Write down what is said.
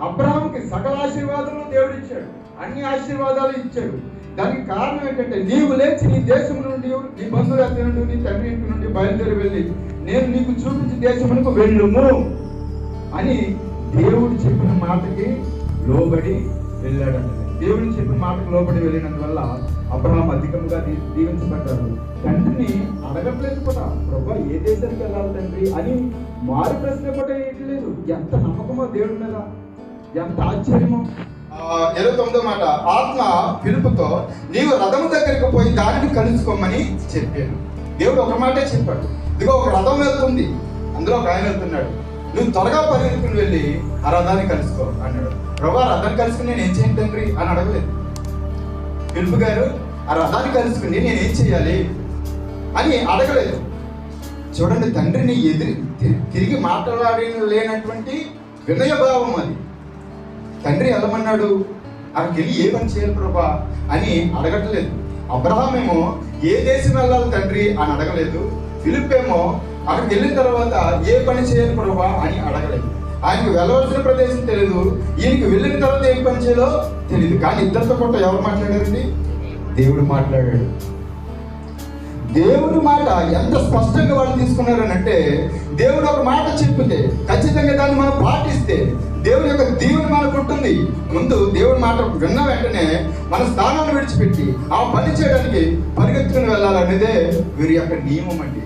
అబ్రహాంకి సకల ఆశీర్వాదాలు దేవుడు ఇచ్చాడు, అన్ని ఆశీర్వాదాలు ఇచ్చాడు. దానికి కారణం ఏంటంటే నీవు లేచి నీ దేశం నుండి, నీ బంధువుల నుండి, నీ తండ్రి ఇంటి నుండి బయలుదేరి వెళ్ళి నేను నీకు చూపించి దేశమునకు వెళ్ళుము అని దేవుడు చెప్పిన మాటకి లోబడి వెళ్ళాడంట. దేవుని చెప్పిన మాటకు లోబడి వెళ్ళినందువల్ల అబ్రహాం అధికంగా దీవించబడ్డాడు. తండ్రిని అడగట్లేదు కూడా, ప్రభా ఏ దేశానికి వెళ్ళాలి తండ్రి అని మారు ప్రశ్న కూడా వేయట్లేదు. ఎంత నమ్మకమో దేవుడి మీద, ఎంత ఆశ్చర్యమో. 29వ మాట, ఆత్మ పిలుపుతో నీవు రథము దగ్గరికి పోయి దానిని కలుసుకోమని చెప్పాను. దేవుడు ఒక మాటే చెప్పాడు, ఇదిగో ఒక రథం వెళ్తుంది, అందులో ఒక ఆయన వెళ్తున్నాడు, నువ్వు త్వరగా పరిగెత్తుకుని వెళ్ళి ఆ రథాన్ని కలుసుకో అన్నాడు. ప్రభా రథాన్ని కలుసుకుని నేను ఏం చేయండి తండ్రి అని అడగలేదు. పిలుపు గారు ఆ రథాన్ని కలుసుకుని నేనేం చేయాలి అని అడగలేదు. చూడండి, తండ్రిని తిరిగి మాట్లాడలేనటువంటి వినయభావం అది. తండ్రి వెళ్ళమన్నాడు, అక్కడికి వెళ్ళి ఏ పని చేయాలి ప్రభా అని అడగట్లేదు. అబ్రహాం ఏమో ఏ దేశం వెళ్ళాలి తండ్రి అని అడగలేదు. ఫిలిప్ ఏమో అక్కడికి వెళ్ళిన తర్వాత ఏ పని చేయాలి ప్రభా అని అడగలేదు. ఆయనకు వెళ్ళవలసిన ప్రదేశం తెలియదు, ఈయనకి వెళ్ళిన తర్వాత ఏం పని చేయాలో తెలియదు. కానీ ఇద్దరితో కూడా ఎవరు మాట్లాడారండి? దేవుడు మాట్లాడాడు. దేవుడి మాట ఎంత స్పష్టంగా వాళ్ళు తీసుకున్నారు అంటే, దేవుడు ఒక మాట చెప్పితే ఖచ్చితంగా దాన్ని మనం పాటిస్తే దేవుని యొక్క దీవెన మనకు ఉంటుంది. ముందు దేవుడి మాట విన్న వెంటనే మన స్థానాన్ని విడిచిపెట్టి ఆ పని చేయడానికి పరిగెత్తుకుని వెళ్ళాలనేదే వీరి యొక్క నియమం అండి.